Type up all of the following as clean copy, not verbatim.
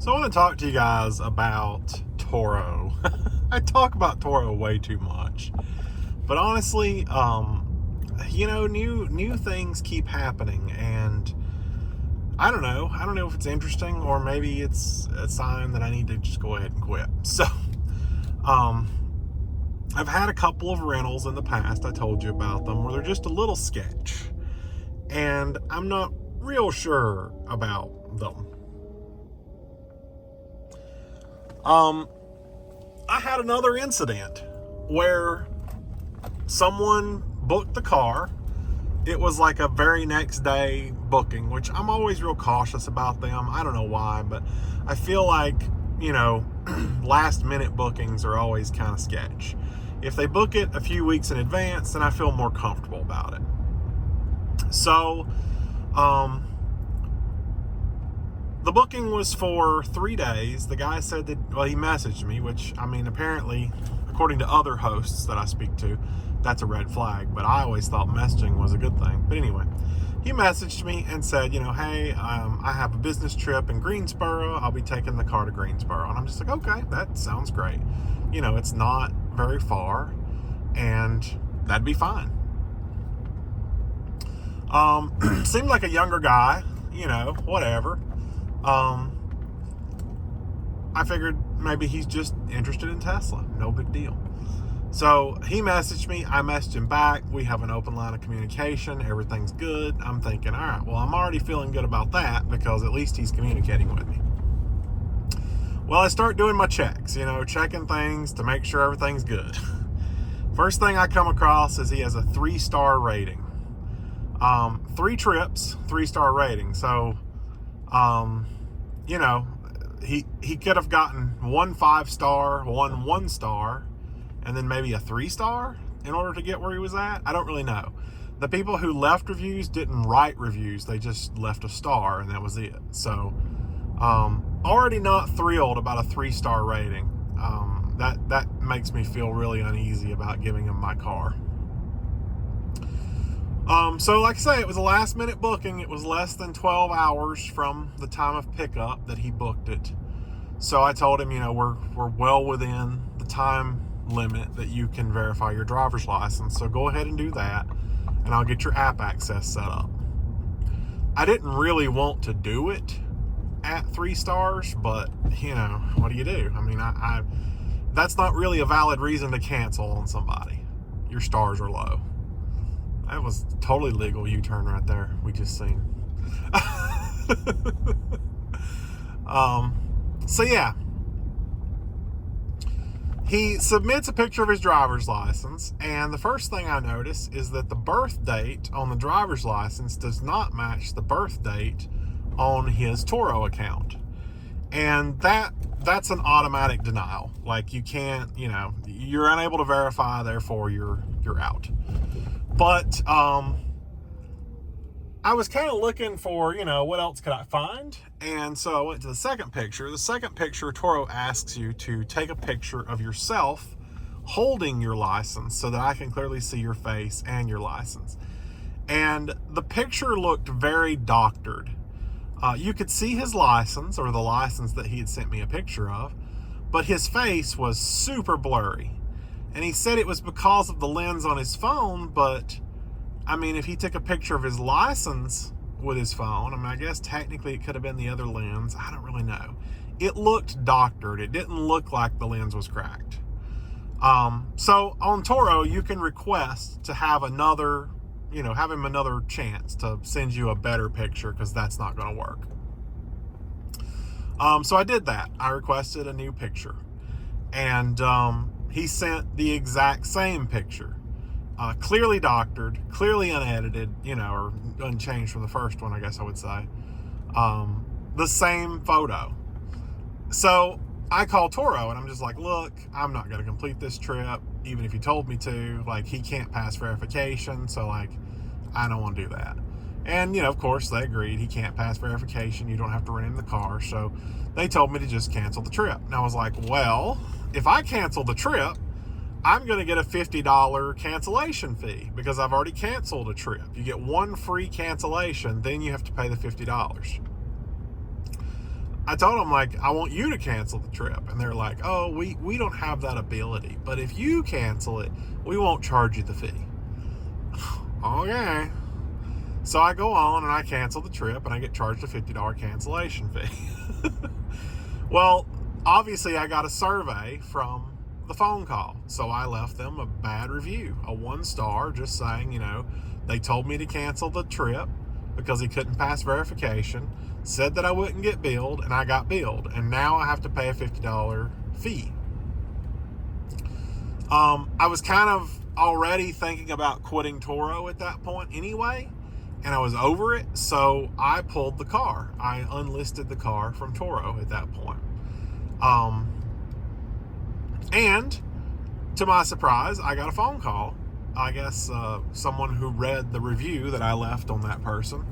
So I want to talk to you guys about Turo. I talk about Turo way too much, but honestly, new things keep happening, and I don't know. I don't know if it's interesting or maybe it's a sign that I need to just go ahead and quit. So, um, I've had a couple of rentals in the past. I told you about them where they're just a little sketch, and I'm not real sure about them. I had another incident where someone booked the car. It was like a very next day booking, which I'm always real cautious about them. I don't know why, but I feel like, last minute bookings are always kind of sketch. If they book it a few weeks in advance, then I feel more comfortable about it. So, the booking was for 3 days. The guy said that, he messaged me, which, apparently, according to other hosts that I speak to, that's a red flag. But I always thought messaging was a good thing. But anyway, he messaged me and said, hey, I have a business trip in Greensboro. I'll be taking the car to Greensboro. And I'm just like, okay, that sounds great. It's not very far, and that'd be fine. Seemed like a younger guy, whatever. I figured maybe he's just interested in Tesla. No big deal. So he messaged me. I messaged him back. We have an open line of communication. Everything's good. I'm thinking, all right, well, I'm already feeling good about that because at least he's communicating with me. Well, I start doing my checks, checking things to make sure everything's good. First thing I come across is he has a 3-star rating. 3 trips, 3-star rating. So, he could have gotten 1 5-star, 1 1-star, and then maybe a 3-star in order to get where he was at. I don't really know. The people who left reviews didn't write reviews. They just left a star, and that was it. So, already not thrilled about a 3-star rating. That makes me feel really uneasy about giving him my car. So like I say, it was a last minute booking. It was less than 12 hours from the time of pickup that he booked it. So I told him, we're well within the time limit that you can verify your driver's license. So go ahead and do that, and I'll get your app access set up. I didn't really want to do it at 3 stars, but what do you do? I that's not really a valid reason to cancel on somebody. Your stars are low. That was totally legal U-turn right there. We just seen. So yeah. He submits a picture of his driver's license, and the first thing I notice is that the birth date on the driver's license does not match the birth date on his Turo account. And that's an automatic denial. Like, you can't, you're unable to verify, therefore you're out. But I was kind of looking for, what else could I find? And so I went to the second picture. The second picture, Turo asks you to take a picture of yourself holding your license so that I can clearly see your face and your license. And the picture looked very doctored. You could see his license, or the license that he had sent me a picture of, but his face was super blurry. And he said it was because of the lens on his phone, but if he took a picture of his license with his phone, I guess technically it could have been the other lens. I don't really know. It looked doctored. It didn't look like the lens was cracked. So on Turo, you can request to have another, have him another chance to send you a better picture, because that's not going to work. So I did that. I requested a new picture, and he sent the exact same picture. Clearly doctored, clearly unedited, or unchanged from the first one, I guess I would say. The same photo. So I called Turo, and I'm just like, look, I'm not going to complete this trip, even if you told me to. Like, he can't pass verification, so, I don't want to do that. And, of course, they agreed. He can't pass verification. You don't have to rent him the car. So they told me to just cancel the trip. And I was like, well, if I cancel the trip, I'm going to get a $50 cancellation fee because I've already canceled a trip. You get one free cancellation, then you have to pay the $50. I told them, like, I want you to cancel the trip. And they're like, oh, we don't have that ability. But if you cancel it, we won't charge you the fee. Okay. So I go on and I cancel the trip and I get charged a $50 cancellation fee. Well, obviously I got a survey from the phone call. So I left them a bad review, a 1 star, just saying, they told me to cancel the trip because he couldn't pass verification, said that I wouldn't get billed, and I got billed. And now I have to pay a $50 fee. I was kind of already thinking about quitting Turo at that point anyway, and I was over it, so I pulled the car. I unlisted the car from Turo at that point. And to my surprise, I got a phone call. I guess someone who read the review that I left on that person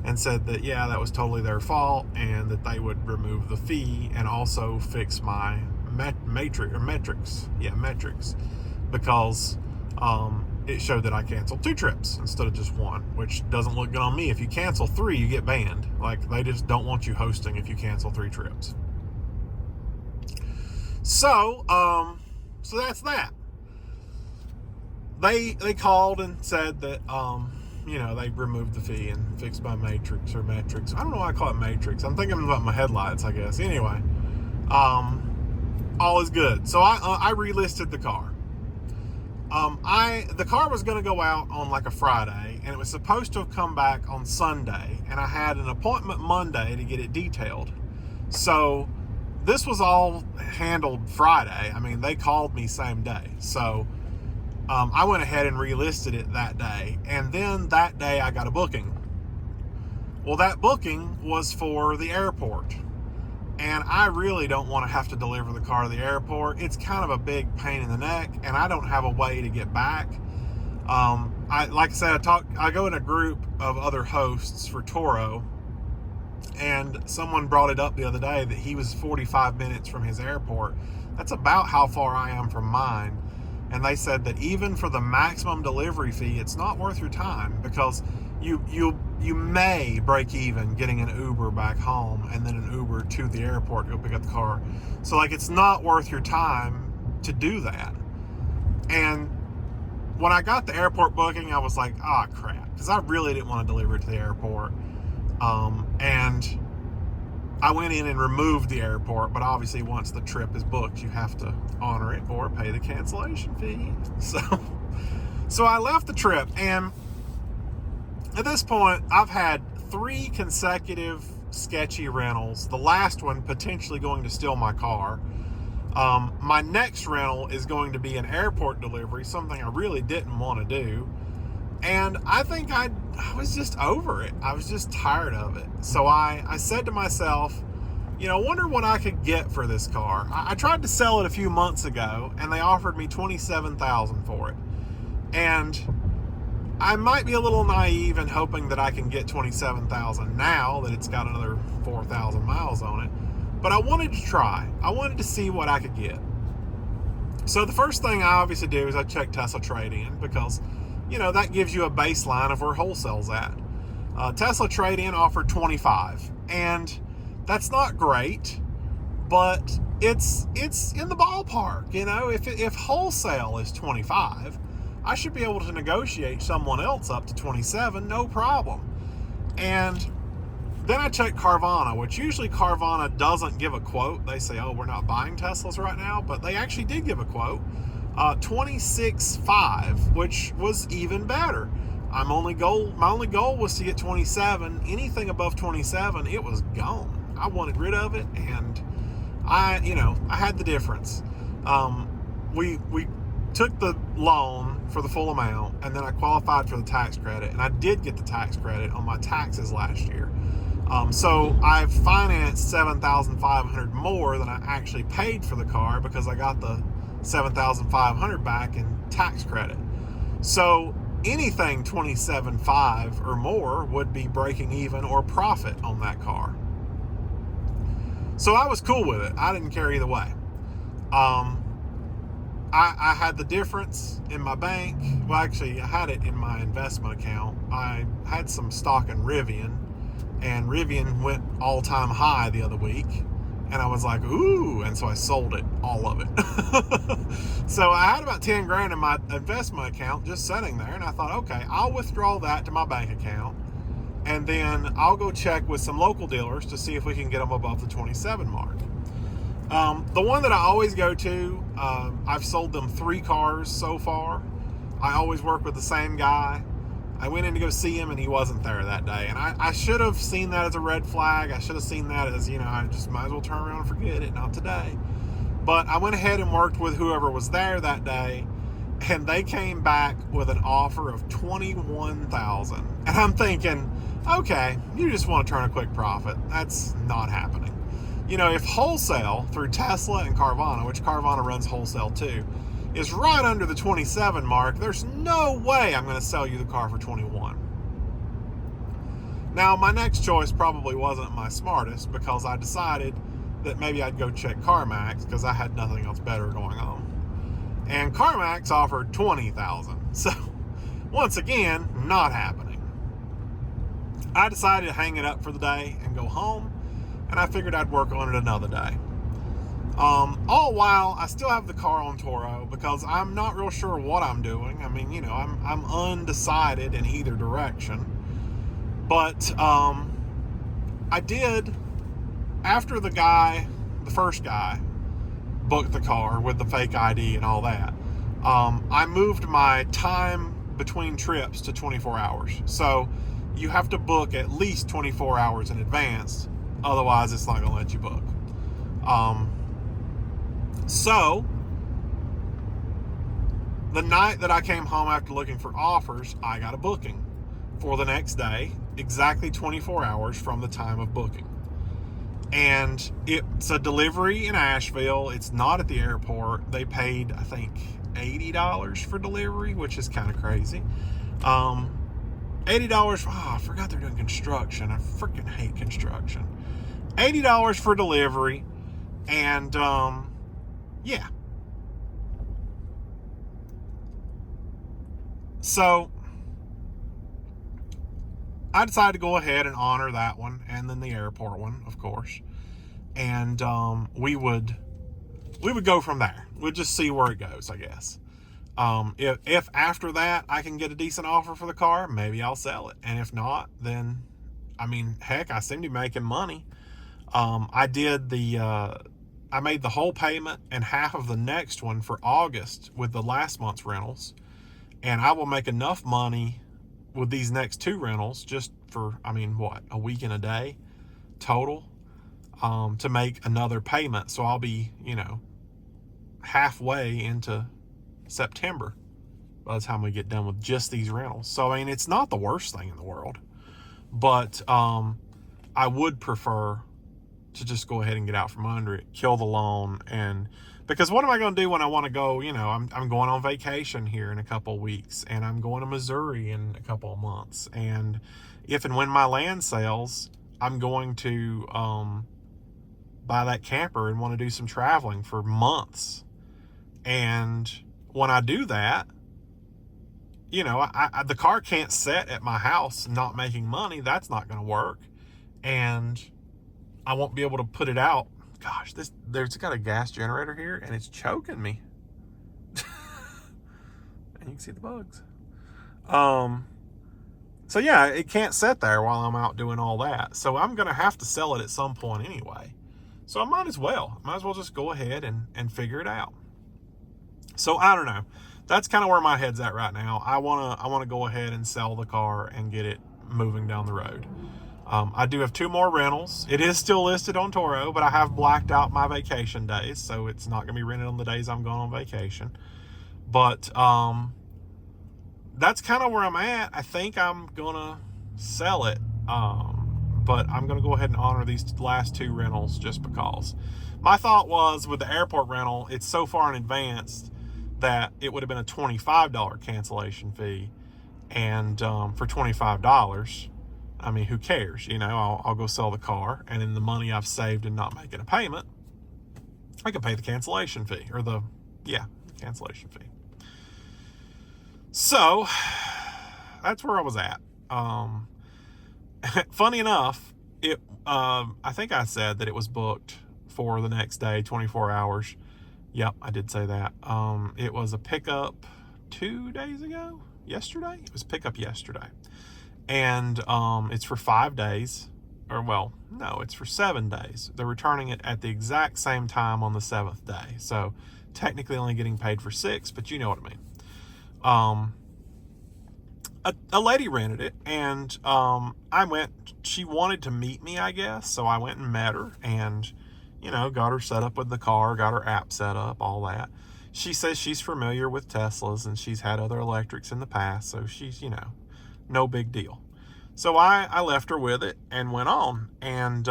and said that, yeah, that was totally their fault and that they would remove the fee and also fix my metrics, because it showed that I canceled 2 trips instead of just 1, which doesn't look good on me. If you cancel 3, you get banned. Like, they just don't want you hosting if you cancel 3 trips. So that's that. They called and said that they removed the fee and fixed my matrix or metrics. I don't know why I call it matrix. I'm thinking about my headlights, I guess. Anyway, all is good. So I relisted the car. The car was going to go out on like a Friday, and it was supposed to have come back on Sunday, and I had an appointment Monday to get it detailed. So this was all handled Friday. I mean, they called me same day. So I went ahead and relisted it that day, and then that day I got a booking. Well, that booking was for the airport, and I really don't want to have to deliver the car to the airport. It's kind of a big pain in the neck, and I don't have a way to get back. Like I said, I go in a group of other hosts for Turo, and someone brought it up the other day that he was 45 minutes from his airport. That's about how far I am from mine. And they said that even for the maximum delivery fee, it's not worth your time, because you may break even getting an Uber back home and then an Uber to the airport to go pick up the car. So like, it's not worth your time to do that. And when I got the airport booking, I was like, crap, because I really didn't want to deliver it to the airport. And I went in and removed the airport, but obviously once the trip is booked, you have to honor it or pay the cancellation fee. So I left the trip, and at this point, I've had 3 consecutive sketchy rentals. The last one potentially going to steal my car. My next rental is going to be an airport delivery, something I really didn't want to do. And I think I was just over it. I was just tired of it. So I said to myself, wonder what I could get for this car. I tried to sell it a few months ago, and they offered me $27,000 for it. And I might be a little naive in hoping that I can get $27,000 now that it's got another 4,000 miles on it. But I wanted to try. I wanted to see what I could get. So the first thing I obviously do is I check Tesla Trade-In, because that gives you a baseline of where wholesale's at. Tesla Trade-In offered 25, and that's not great, but it's in the ballpark. If wholesale is 25, I should be able to negotiate someone else up to 27, no problem. And then I checked Carvana, which usually Carvana doesn't give a quote. They say, we're not buying Teslas right now, but they actually did give a quote. 26.5, which was even better. My only goal was to get 27. Anything above 27, it was gone. I wanted rid of it, and I had the difference. We took the loan for the full amount, and then I qualified for the tax credit, and I did get the tax credit on my taxes last year. So I've financed $7,500 more than I actually paid for the car, because I got the $7,500 back in tax credit. So anything 27.5 or more would be breaking even or profit on that car. So I was cool with it. I didn't care either way. I had the difference in my bank. Well, actually, I had it in my investment account. I had some stock in Rivian, and Rivian went all-time high the other week, and I was like, ooh, and so I sold it, all of it. So I had about 10 grand in my investment account just sitting there, and I thought, okay, I'll withdraw that to my bank account, and then I'll go check with some local dealers to see if we can get them above the 27 mark. The one that I always go to, I've sold them 3 cars so far. I always work with the same guy. I went in to go see him, and he wasn't there that day. And I should have seen that as a red flag. I should have seen that as, I just might as well turn around and forget it, not today. But I went ahead and worked with whoever was there that day, and they came back with an offer of $21,000. And I'm thinking, okay, you just want to turn a quick profit. That's not happening. If wholesale through Tesla and Carvana, which Carvana runs wholesale too, is right under the 27 mark, there's no way I'm going to sell you the car for 21. Now, my next choice probably wasn't my smartest, because I decided that maybe I'd go check CarMax because I had nothing else better going on. And CarMax offered $20,000. So, once again, not happening. I decided to hang it up for the day and go home, and I figured I'd work on it another day. All while I still have the car on Turo because I'm not real sure what I'm doing. I mean, I'm undecided in either direction. But I did, after the first guy booked the car with the fake ID and all that, I moved my time between trips to 24 hours. So you have to book at least 24 hours in advance. Otherwise, it's not going to let you book. So, the night that I came home after looking for offers, I got a booking for the next day, exactly 24 hours from the time of booking. And it's a delivery in Asheville. It's not at the airport. They paid, I think, $80 for delivery, which is kind of crazy. $80, I forgot they're doing construction. I freaking hate construction. $80 for delivery, and yeah. So I decided to go ahead and honor that one, and then the airport one, of course. And we would go from there. We'll just see where it goes, I guess. If after that I can get a decent offer for the car, maybe I'll sell it. And if not, then, heck, I seem to be making money. I made the whole payment and half of the next one for August with the last month's rentals. And I will make enough money with these next 2 rentals just for, a week and a day total, to make another payment. So I'll be, halfway into September by the time we get done with just these rentals. So, it's not the worst thing in the world, but I would prefer to just go ahead and get out from under it, kill the loan. And because what am I going to do when I want to go? I'm going on vacation here in a couple of weeks, and I'm going to Missouri in a couple of months. And if and when my land sells, I'm going to buy that camper and want to do some traveling for months. And when I do that, the car can't sit at my house not making money. That's not going to work. And I won't be able to put it out. Gosh, there's got a gas generator here, and it's choking me. And you can see the bugs. So yeah, it can't sit there while I'm out doing all that. So I'm going to have to sell it at some point anyway. So I might as well just go ahead and figure it out. So I don't know. That's kind of where my head's at right now. I want to go ahead and sell the car and get it moving down the road. I do have 2 more rentals. It is still listed on Turo, but I have blacked out my vacation days, so it's not going to be rented on the days I'm going on vacation. But that's kind of where I'm at. I think I'm going to sell it, but I'm going to go ahead and honor these last 2 rentals just because. My thought was, with the airport rental, it's so far in advance that it would have been a $25 cancellation fee. And for $25... who cares? I'll go sell the car, and in the money I've saved and not making a payment, I can pay the cancellation fee, cancellation fee. So that's where I was at. Funny enough, I think I said that it was booked for the next day, 24 hours. Yep, I did say that. It was a pickup 2 days ago. Yesterday? It was pickup yesterday. And it's for 5 days. Or, well, no, it's for 7 days. They're returning it at the exact same time on the 7th day. So, technically only getting paid for 6, but you know what I mean. A lady rented it, and I went. She wanted to meet me, I guess, so I went and met her, and got her set up with the car, got her app set up, all that. She says she's familiar with Teslas and she's had other electrics in the past, so she's no big deal. So I left her with it and went on, and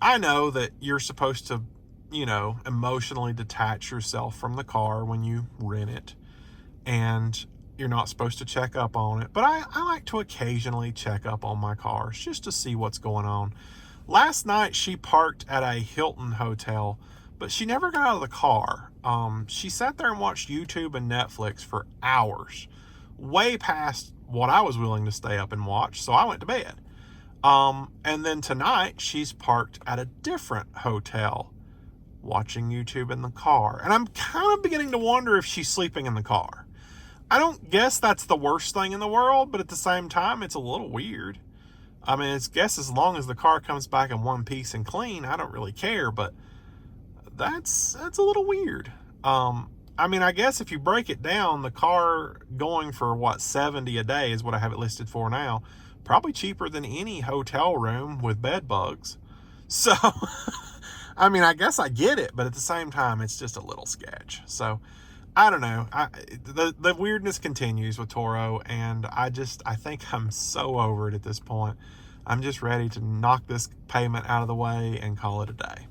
I know that you're supposed to emotionally detach yourself from the car when you rent it, and you're not supposed to check up on it. But I like to occasionally check up on my cars just to see what's going on. Last night, she parked at a Hilton hotel, but she never got out of the car. She sat there and watched YouTube and Netflix for hours, way past what I was willing to stay up and watch, so I went to bed. And then tonight, she's parked at a different hotel, watching YouTube in the car. And I'm kind of beginning to wonder if she's sleeping in the car. I don't guess that's the worst thing in the world, but at the same time, it's a little weird. I mean, I guess as long as the car comes back in one piece and clean, I don't really care, but that's a little weird. I mean, I guess if you break it down, the car going for $70 a day is what I have it listed for now. Probably cheaper than any hotel room with bed bugs. So, I mean, I guess I get it, but at the same time, it's just a little sketch. So, I don't know. The weirdness continues with Turo, and I think I'm so over it at this point. I'm just ready to knock this payment out of the way and call it a day.